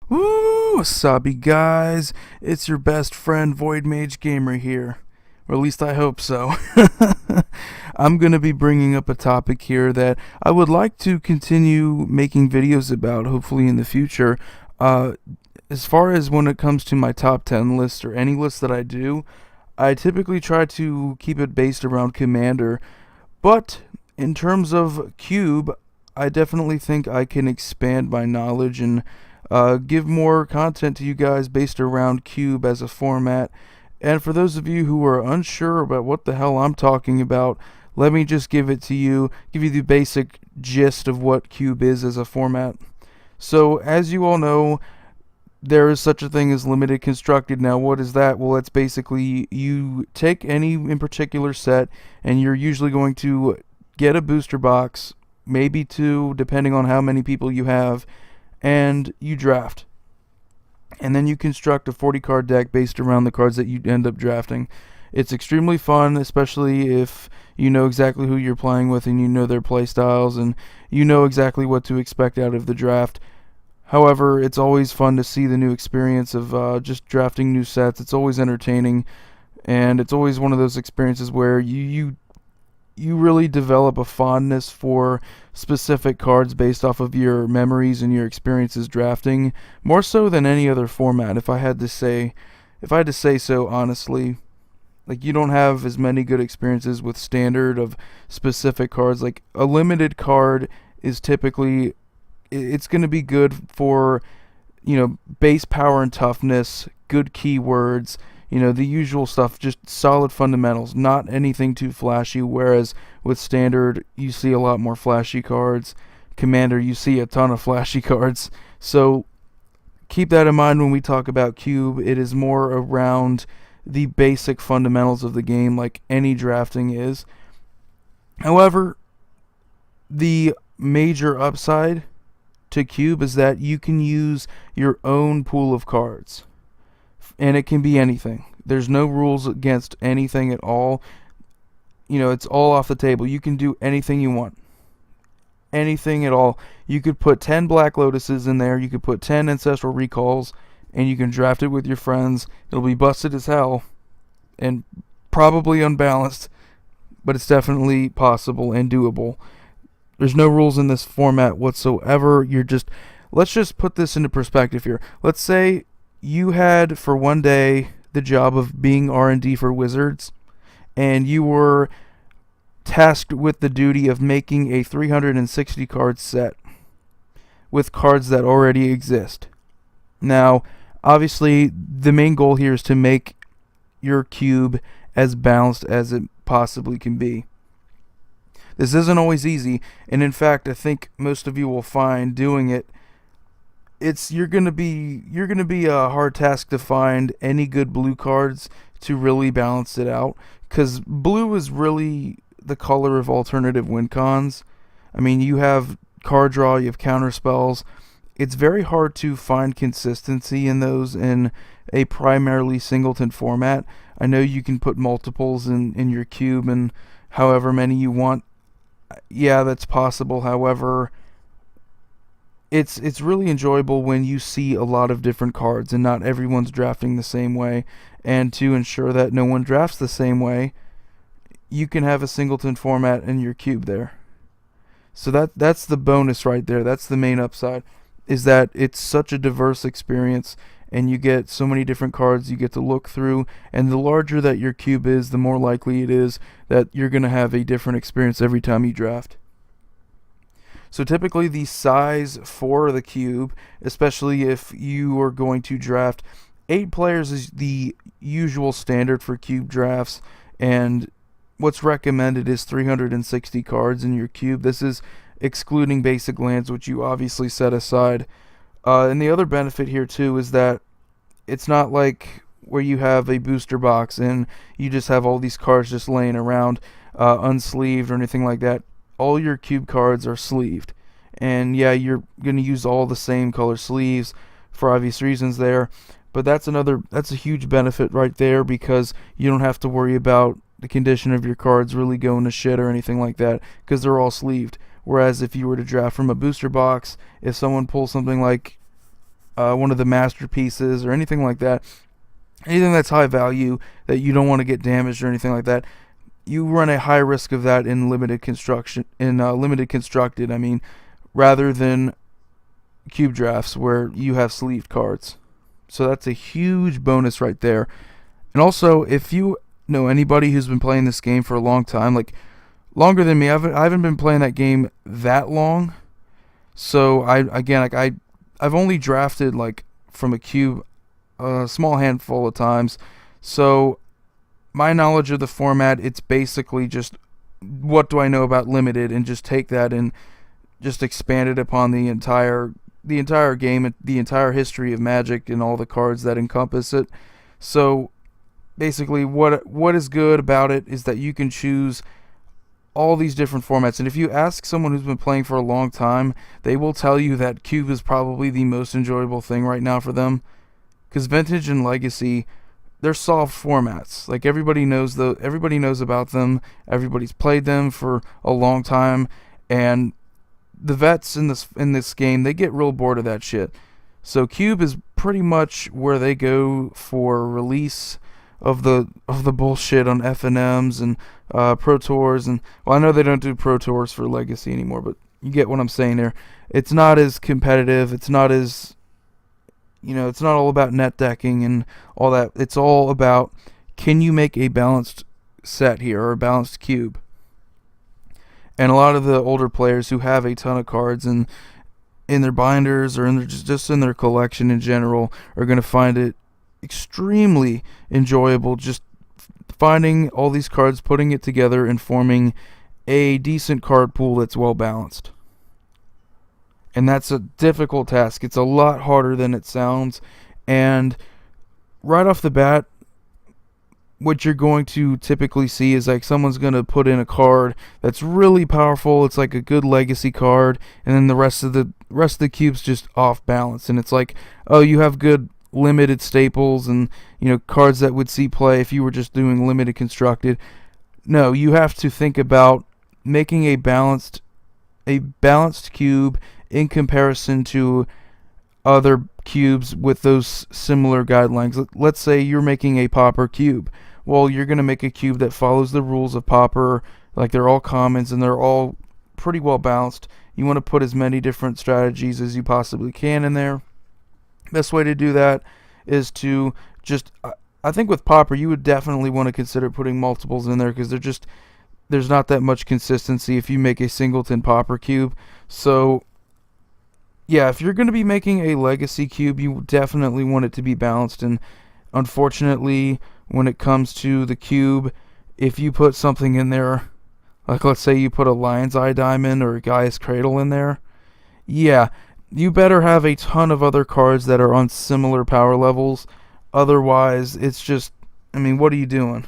Woo! Wasabi guys, it's your best friend Void Mage Gamer here. Or at least I hope so. I'm going to be bringing up a topic here that I would like to continue making videos about, hopefully in the future. Uh, as far as when it comes to my top 10 list or any list that I do, I typically try to keep it based around Commander. But in terms of Cube, I definitely think I can expand my knowledge and give more content to you guys based around Cube as a format. And for those of you who are unsure about what the hell I'm talking about, let me just give it to you, give you the basic gist of what Cube is as a format. So, as you all know, there is such a thing as limited constructed. Now, what is that? Well, it's basically you take any in particular set, and you're usually going to get a booster box, maybe two, depending on how many people you have, and you draft. And then you construct a 40 card deck based around the cards that you end up drafting. It's extremely fun, especially if you know exactly who you're playing with and you know their play styles and you know exactly what to expect out of the draft. However, it's always fun to see the new experience of just drafting new sets. It's always entertaining, and it's always one of those experiences where you really develop a fondness for specific cards based off of your memories and your experiences drafting, more so than any other format. If I had to say so honestly, like you don't have as many good experiences with standard of specific cards. Like a limited card is typically it's going to be good for base power and toughness, good keywords, the usual stuff, just solid fundamentals, not anything too flashy. Whereas with standard, you see a lot more flashy cards. Commander, you see a ton of flashy cards. So keep that in mind when we talk about Cube. It is more around the basic fundamentals of the game, like any drafting is. However, the major upside to Cube is that you can use your own pool of cards, and it can be anything. There's no rules against anything at all. It's all off the table. You can do anything you want. Anything at all. You could put 10 Black Lotuses in there. You could put 10 Ancestral Recalls, and you can draft it with your friends. It'll be busted as hell and probably unbalanced, but it's definitely possible and doable. There's no rules in this format whatsoever. Let's just put this into perspective here. Let's say you had for one day the job of being R&D for Wizards, and you were tasked with the duty of making a 360 card set with cards that already exist. Now, obviously, the main goal here is to make your cube as balanced as it possibly can be. This isn't always easy, and in fact, I think most of you will find doing it you're gonna be a hard task to find any good blue cards to really balance it out, because blue is really the color of alternative win cons. I mean, you have card draw, you have counter spells. It's very hard to find consistency in those in a primarily singleton format. I know you can put multiples in your cube and however many you want. Yeah, that's possible. However, it's really enjoyable when you see a lot of different cards and not everyone's drafting the same way. And to ensure that no one drafts the same way, you can have a singleton format in your cube there. So that's the bonus right there. That's the main upside, is that it's such a diverse experience and you get so many different cards you get to look through, and the larger that your cube is, the more likely it is that you're going to have a different experience every time you draft. So typically the size for the cube, especially if you are going to draft 8 players, is the usual standard for cube drafts, and what's recommended is 360 cards in your cube. This is excluding basic lands, which you obviously set aside. And the other benefit here too is that it's not like where you have a booster box and you just have all these cards just laying around unsleeved or anything like that. All your cube cards are sleeved, and yeah, you're going to use all the same color sleeves for obvious reasons there, but that's a huge benefit right there, because you don't have to worry about the condition of your cards really going to shit or anything like that, because they're all sleeved. Whereas if you were to draft from a booster box, if someone pulls something like one of the masterpieces or anything like that, anything that's high value that you don't want to get damaged or anything like that, you run a high risk of that in limited construction, in limited constructed, I mean, rather than cube drafts where you have sleeved cards. So that's a huge bonus right there. And also, if you know anybody who's been playing this game for a long time, like longer than me, I haven't been playing that game that long. So I've only drafted like from a cube a small handful of times. So my knowledge of the format, it's basically just what do I know about limited, and just take that and just expand it upon the entire game, the entire history of Magic and all the cards that encompass it. So basically what is good about it is that you can choose all these different formats, and if you ask someone who's been playing for a long time, they will tell you that cube is probably the most enjoyable thing right now for them, because Vintage and Legacy, they're soft formats. Like everybody knows about them, everybody's played them for a long time, and the vets in this game, they get real bored of that shit. So cube is pretty much where they go for release of the bullshit on FNMs and Pro Tours, and well, I know they don't do Pro Tours for Legacy anymore, but you get what I'm saying there. It's not as competitive. It's not as, it's not all about net decking and all that. It's all about, can you make a balanced set here, or a balanced cube? And a lot of the older players who have a ton of cards in their binders or in their, just in their collection in general, are going to find it extremely enjoyable, just finding all these cards, putting it together, and forming a decent card pool that's well balanced. And that's a difficult task. It's a lot harder than it sounds. And right off the bat, what you're going to typically see is like someone's going to put in a card that's really powerful. It's like a good legacy card, and then the rest of the cube's just off balance. And it's like, oh, you have good limited staples and cards that would see play if you were just doing limited constructed. No, you have to think about making a balanced cube in comparison to other cubes with those similar guidelines. Let's say you're making a Pauper cube. Well, you're going to make a cube that follows the rules of Pauper, like they're all commons and they're all pretty well balanced. You want to put as many different strategies as you possibly can in there. Best way to do that is to just, I think with Pauper, you would definitely want to consider putting multiples in there, because there's not that much consistency if you make a singleton Pauper cube. So yeah, if you're going to be making a legacy cube, you definitely want it to be balanced. And unfortunately, when it comes to the cube, if you put something in there, like let's say you put a Lion's Eye Diamond or a Gaia's Cradle in there, yeah, you better have a ton of other cards that are on similar power levels. Otherwise, it's just, what are you doing?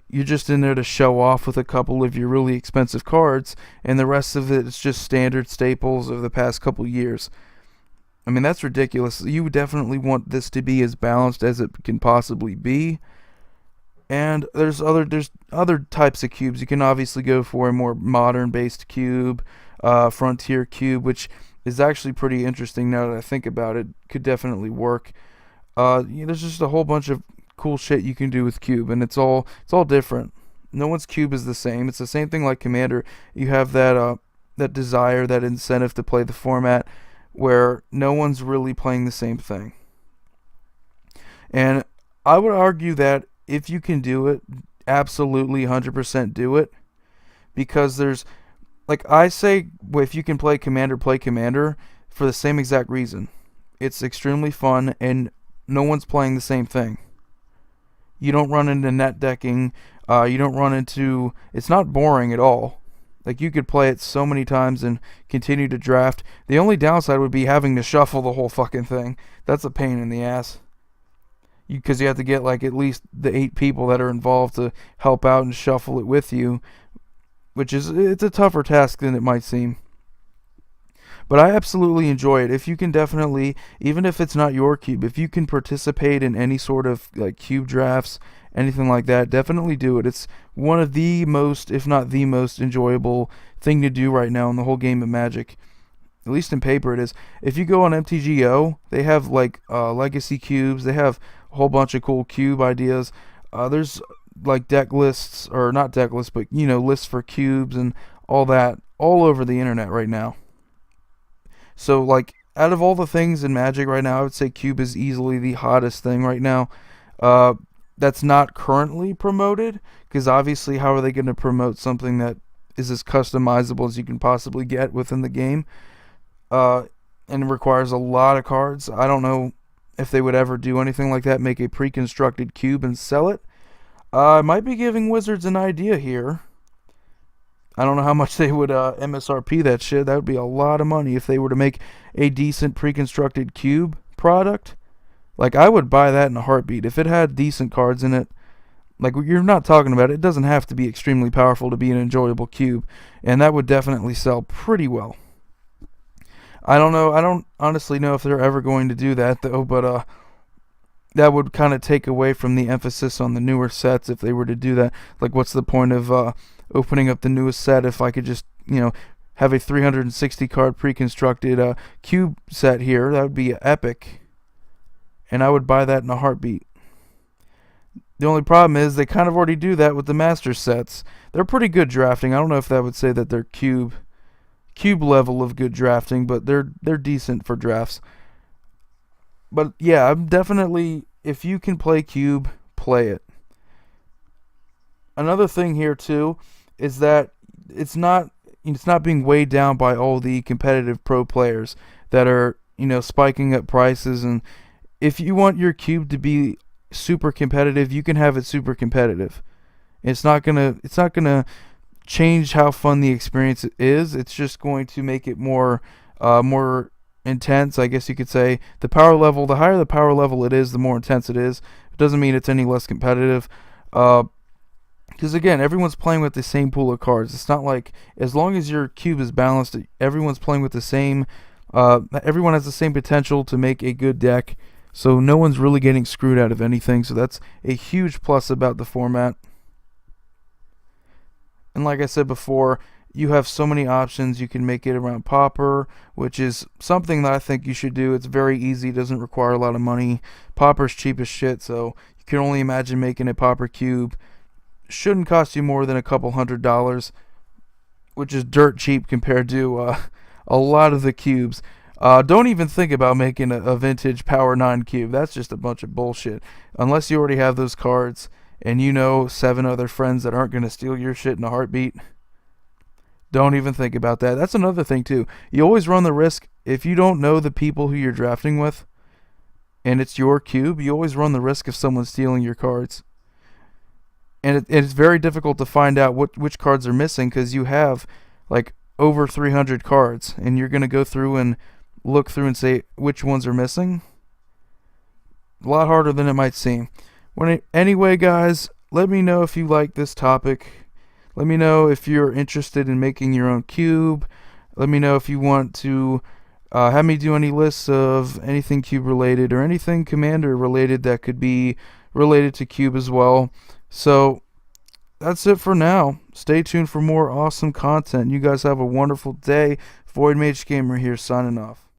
You're just in there to show off with a couple of your really expensive cards, and the rest of it is just standard staples of the past couple years. That's ridiculous. You definitely want this to be as balanced as it can possibly be. And there's other types of cubes. You can obviously go for a more modern-based cube, Frontier cube, which is actually pretty interesting now that I think about it. Could definitely work. There's just a whole bunch of cool shit you can do with cube, and it's all different. No one's cube is the same. It's the same thing like Commander. You have that desire, that incentive to play the format where no one's really playing the same thing. And I would argue that if you can do it, absolutely 100% do it, because there's, like I say, if you can play Commander for the same exact reason. It's extremely fun, and no one's playing the same thing. You don't run into net decking. You don't run into... It's not boring at all. Like, you could play it so many times and continue to draft. The only downside would be having to shuffle the whole fucking thing. That's a pain in the ass. Because you have to get, like, at least the 8 people that are involved to help out and shuffle it with you. It's a tougher task than it might seem. But I absolutely enjoy it. If you can definitely, even if it's not your cube, if you can participate in any sort of like cube drafts, anything like that, definitely do it. It's one of the most, if not the most enjoyable thing to do right now in the whole game of Magic. At least in paper it is. If you go on MTGO, they have like legacy cubes. They have a whole bunch of cool cube ideas. There's like deck lists, or not deck lists, but lists for cubes and all that all over the internet right now. So like out of all the things in Magic right now, I would say cube is easily the hottest thing right now. That's not currently promoted, because obviously how are they going to promote something that is as customizable as you can possibly get within the game, and requires a lot of cards. I don't know if they would ever do anything like that, make a pre-constructed cube and sell it. I might be giving Wizards an idea here. I don't know how much they would MSRP that shit. That would be a lot of money if they were to make a decent pre-constructed cube product. Like, I would buy that in a heartbeat. If it had decent cards in it, like you're not talking about, it doesn't have to be extremely powerful to be an enjoyable cube. And that would definitely sell pretty well. I don't know. I don't honestly know if they're ever going to do that, though, but that would kind of take away from the emphasis on the newer sets if they were to do that. Like, what's the point of opening up the newest set if I could just, have a 360 card pre-constructed cube set here? That would be epic. And I would buy that in a heartbeat. The only problem is they kind of already do that with the master sets. They're pretty good drafting. I don't know if that would say that they're cube level of good drafting, but they're decent for drafts. But yeah, I'm definitely, if you can play cube, play it. Another thing here too is that it's not being weighed down by all the competitive pro players that are, spiking up prices. And if you want your cube to be super competitive, you can have it super competitive. It's not gonna change how fun the experience is. It's just going to make it more intense, I guess you could say. The higher the power level it is, the more intense it is. It doesn't mean it's any less competitive. Because again, everyone's playing with the same pool of cards. It's not like, as long as your cube is balanced, everyone's playing with the same. Everyone has the same potential to make a good deck. So no one's really getting screwed out of anything. So that's a huge plus about the format. And like I said before, you have so many options. You can make it around Pauper, which is something that I think you should do. It's very easy. It doesn't require a lot of money. Pauper's cheap as shit, so you can only imagine making a Pauper cube. Shouldn't cost you more than a couple $100, which is dirt cheap compared to a lot of the cubes. Don't even think about making a vintage Power 9 cube. That's just a bunch of bullshit. Unless you already have those cards and 7 other friends that aren't going to steal your shit in a heartbeat. Don't even think about that. That's another thing too. You always run the risk, if you don't know the people who you're drafting with and it's your cube, you always run the risk of someone stealing your cards. And it's very difficult to find out which cards are missing, because you have like over 300 cards, and you're going to go through and look through and say which ones are missing. A lot harder than it might seem. Anyway, guys, let me know if you like this topic. Let me know if you're interested in making your own cube. Let me know if you want to have me do any lists of anything cube related or anything Commander related that could be related to cube as well. So that's it for now. Stay tuned for more awesome content. You guys have a wonderful day. Void Mage Gamer here, signing off.